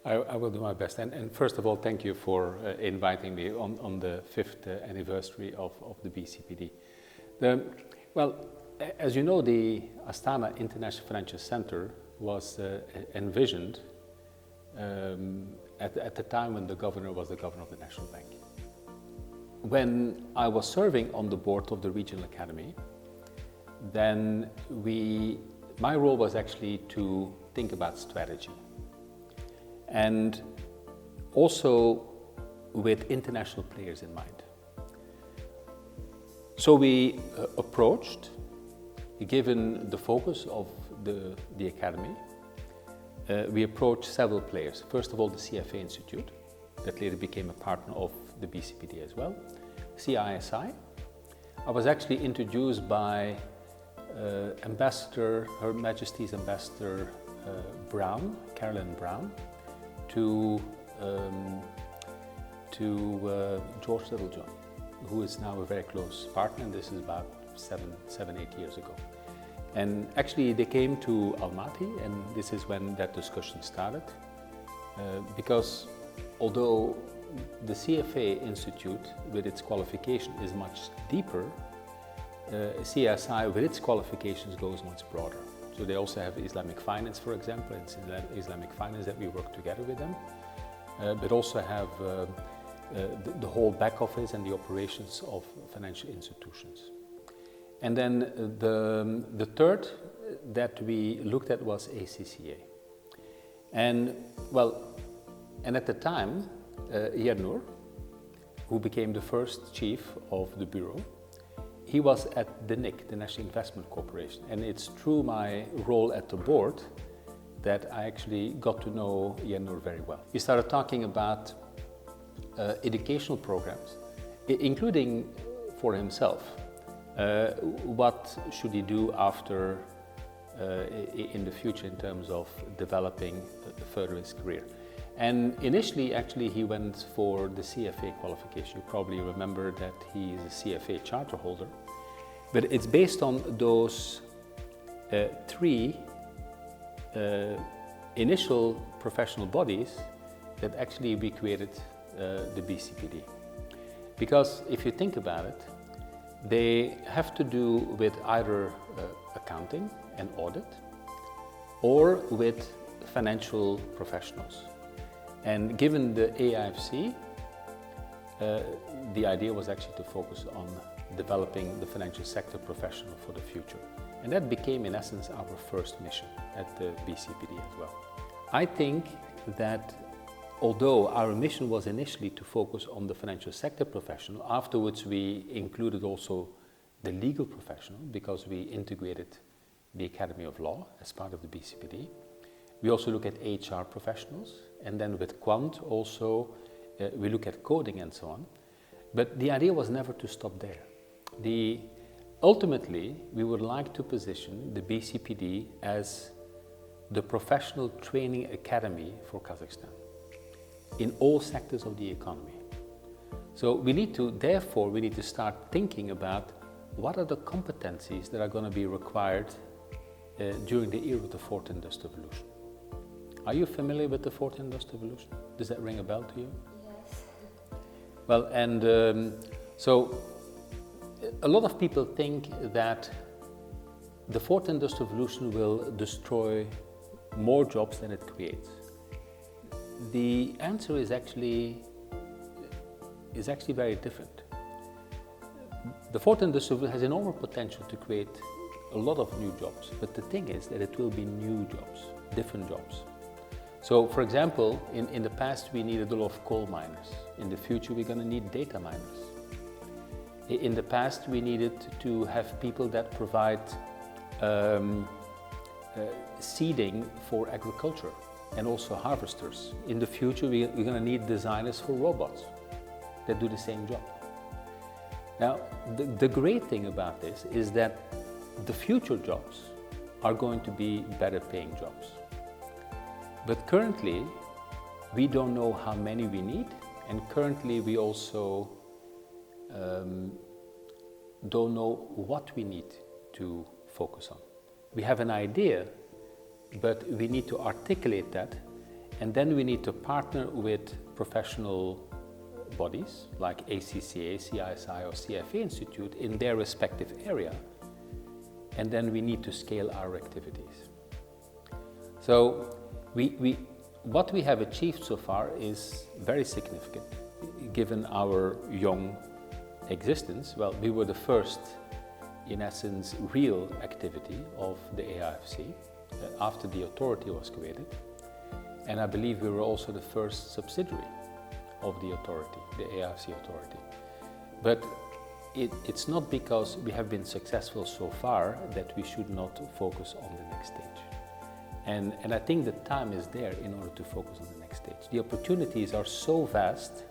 I will do my best. And first of all, thank you for inviting me on the 5th anniversary of the BCPD. Well, as you know, the Astana International Financial Center was envisioned at the time when the governor was the governor of the National Bank. When I was serving on the board of the Regional Academy, then my role was actually to think about strategy. And also with international players in mind. So we approached, given the focus of the Academy, we approached several players. First of all, the CFA Institute, that later became a partner of the BCPD as well, CISI. I was actually introduced by Ambassador, Her Majesty's Ambassador Brown, Carolyn Brown, to George Littlejohn, who is now a very close partner, and this is about 8 years ago. And actually they came to Almaty, and this is when that discussion started, because although the CFA Institute with its qualification is much deeper, CSI with its qualifications goes much broader. So they also have Islamic finance, for example. It's Islamic finance that we work together with them, but also have the whole back office and the operations of financial institutions. And then the third that we looked at was ACCA. And at the time, Yernur, who became the first chief of the bureau, he was at the NIC, the National Investment Corporation, and it's through my role at the board that I actually got to know Yernur very well. We started talking about educational programs, including for himself. What should he do after, in the future, in terms of developing further his career? And initially, actually, he went for the CFA qualification. You probably remember that he is a CFA charter holder. But it's based on those three initial professional bodies that actually we created the BCPD. Because if you think about it, they have to do with either accounting and audit or with financial professionals. And given the AIFC, the idea was actually to focus on developing the financial sector professional for the future. And that became, in essence, our first mission at the BCPD as well. I think that although our mission was initially to focus on the financial sector professional, afterwards we included also the legal professional because we integrated the Academy of Law as part of the BCPD. We also look at HR professionals, and then with Quant also we look at coding and so on. But the idea was never to stop there. Ultimately, we would like to position the BCPD as the professional training academy for Kazakhstan in all sectors of the economy. So we need to start thinking about what are the competencies that are going to be required during the era of the fourth industrial revolution. Are you familiar with the fourth industrial revolution? Does that ring a bell to you? Yes. Well, and so a lot of people think that the fourth industrial revolution will destroy more jobs than it creates. The answer is actually very different. The fourth industrial revolution has enormous potential to create a lot of new jobs, but the thing is that it will be new jobs, different jobs. So, for example, in the past we needed a lot of coal miners. In the future we're going to need data miners. In the past we needed to have people that provide seeding for agriculture and also harvesters. In the future we're going to need designers for robots that do the same job. Now, the great thing about this is that the future jobs are going to be better paying jobs. But currently, we don't know how many we need, and currently we also don't know what we need to focus on. We have an idea, but we need to articulate that And then we need to partner with professional bodies like ACCA, CISI or CFA Institute in their respective area. And then we need to scale our activities. So what we have achieved so far is very significant. Given our young existence, well, we were the first, in essence, real activity of the AIFC after the authority was created. And I believe we were also the first subsidiary of the authority, the AIFC authority. But it's not because we have been successful so far that we should not focus on the next stage. And I think the time is there in order to focus on the next stage. The opportunities are so vast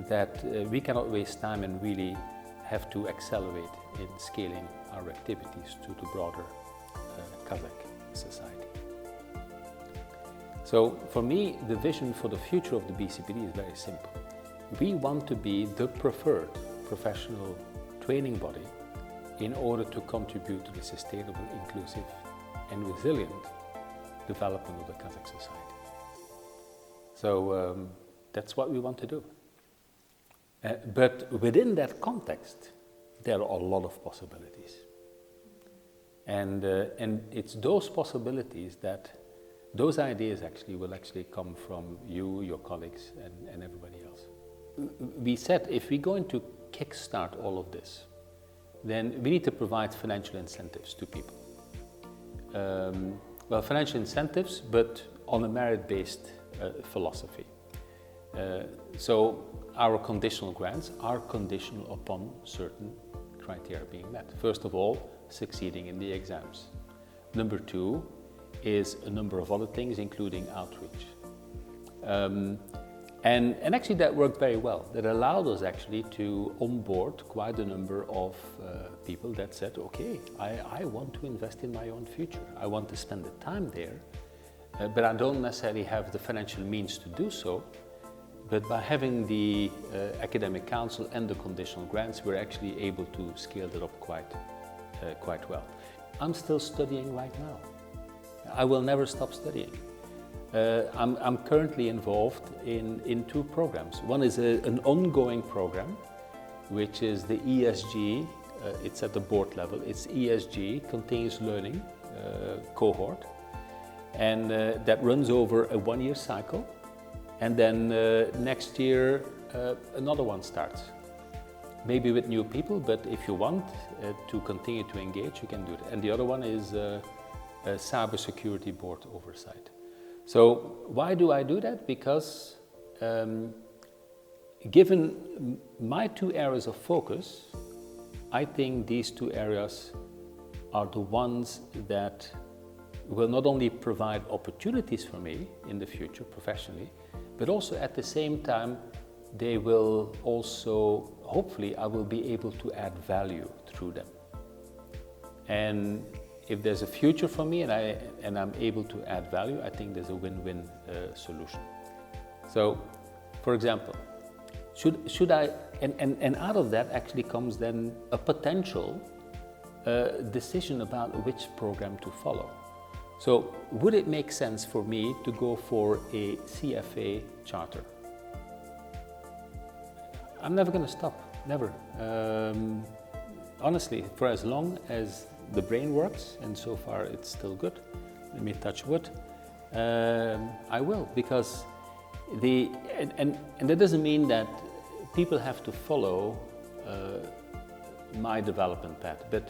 that we cannot waste time and really have to accelerate in scaling our activities to the broader Kazakh society. So for me, the vision for the future of the BCPD is very simple. We want to be the preferred professional training body in order to contribute to the sustainable, inclusive and resilient development of the Kazakh society. So that's what we want to do. But within that context, there are a lot of possibilities. And it's those possibilities that those ideas will actually come from you, your colleagues, and everybody else. We said if we're going to kickstart all of this, then we need to provide financial incentives to people. Well, financial incentives, but on a merit-based philosophy. So our conditional grants are conditional upon certain criteria being met. First of all, succeeding in the exams. Number two is a number of other things, including outreach. And actually that worked very well. That allowed us actually to onboard quite a number of people that said, okay, I want to invest in my own future. I want to spend the time there, but I don't necessarily have the financial means to do so. But by having the academic council and the conditional grants, we're actually able to scale that up quite well. I'm still studying right now. I will never stop studying. I'm currently involved in two programs. One is an ongoing program, which is the ESG, it's at the board level, it's ESG, Continuous Learning cohort, and that runs over a one-year cycle, and then next year another one starts. Maybe with new people, but if you want to continue to engage, you can do it. And the other one is a cybersecurity board oversight. So why do I do that? Because given my two areas of focus, I think these two areas are the ones that will not only provide opportunities for me in the future professionally, but also at the same time, they will also, hopefully, I will be able to add value through them. And if there's a future for me and I'm able to add value, I think there's a win-win solution. So, for example, should I, and out of that actually comes then a potential decision about which program to follow. So, would it make sense for me to go for a CFA charter? I'm never going to stop, never. Honestly, for as long as the brain works, and so far it's still good, let me touch wood, I will, because and that doesn't mean that people have to follow my development path, but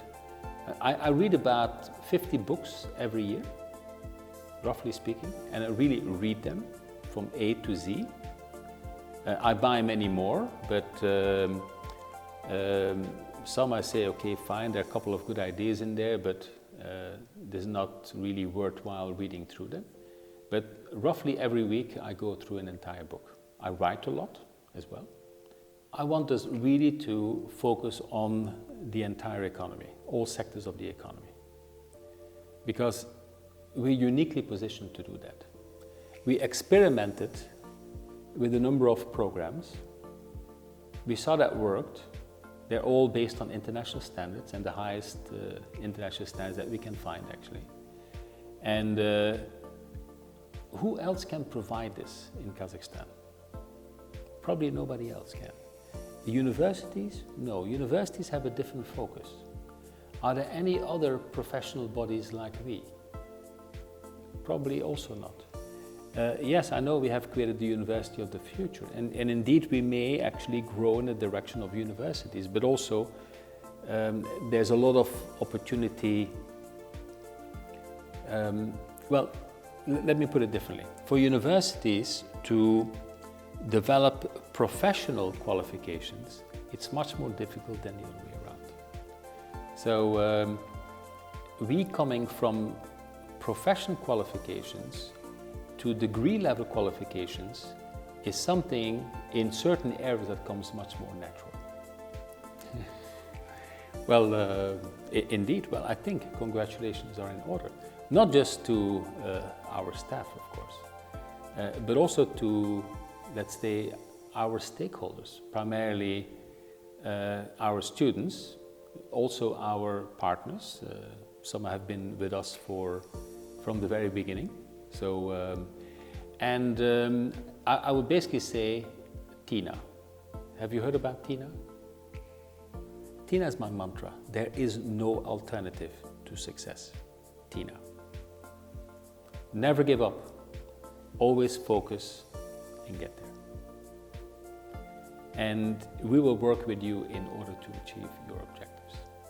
I read about 50 books every year, roughly speaking, and I really read them from A to Z. I buy many more, but some I say, okay, fine, there are a couple of good ideas in there, but it's not really worthwhile reading through them. But roughly every week I go through an entire book. I write a lot as well. I want us really to focus on the entire economy, all sectors of the economy, because we're uniquely positioned to do that. We experimented with a number of programs. We saw that worked. They're all based on international standards and the highest international standards that we can find, actually. And who else can provide this in Kazakhstan? Probably nobody else can. The universities? No, universities have a different focus. Are there any other professional bodies like we? Probably also not. Yes, I know we have created the University of the Future, and indeed we may actually grow in the direction of universities, but also there's a lot of opportunity. Well, let me put it differently. For universities to develop professional qualifications, it's much more difficult than the other way around. So we coming from professional qualifications to degree level qualifications is something in certain areas that comes much more natural. Well, indeed, well, I think congratulations are in order. Not just to our staff, of course, but also to, let's say, our stakeholders, primarily our students, also our partners. Some have been with us from the very beginning. So, I would basically say Tina. Have you heard about Tina? Tina is my mantra. There is no alternative to success. Tina. Never give up. Always focus and get there. And we will work with you in order to achieve your objectives.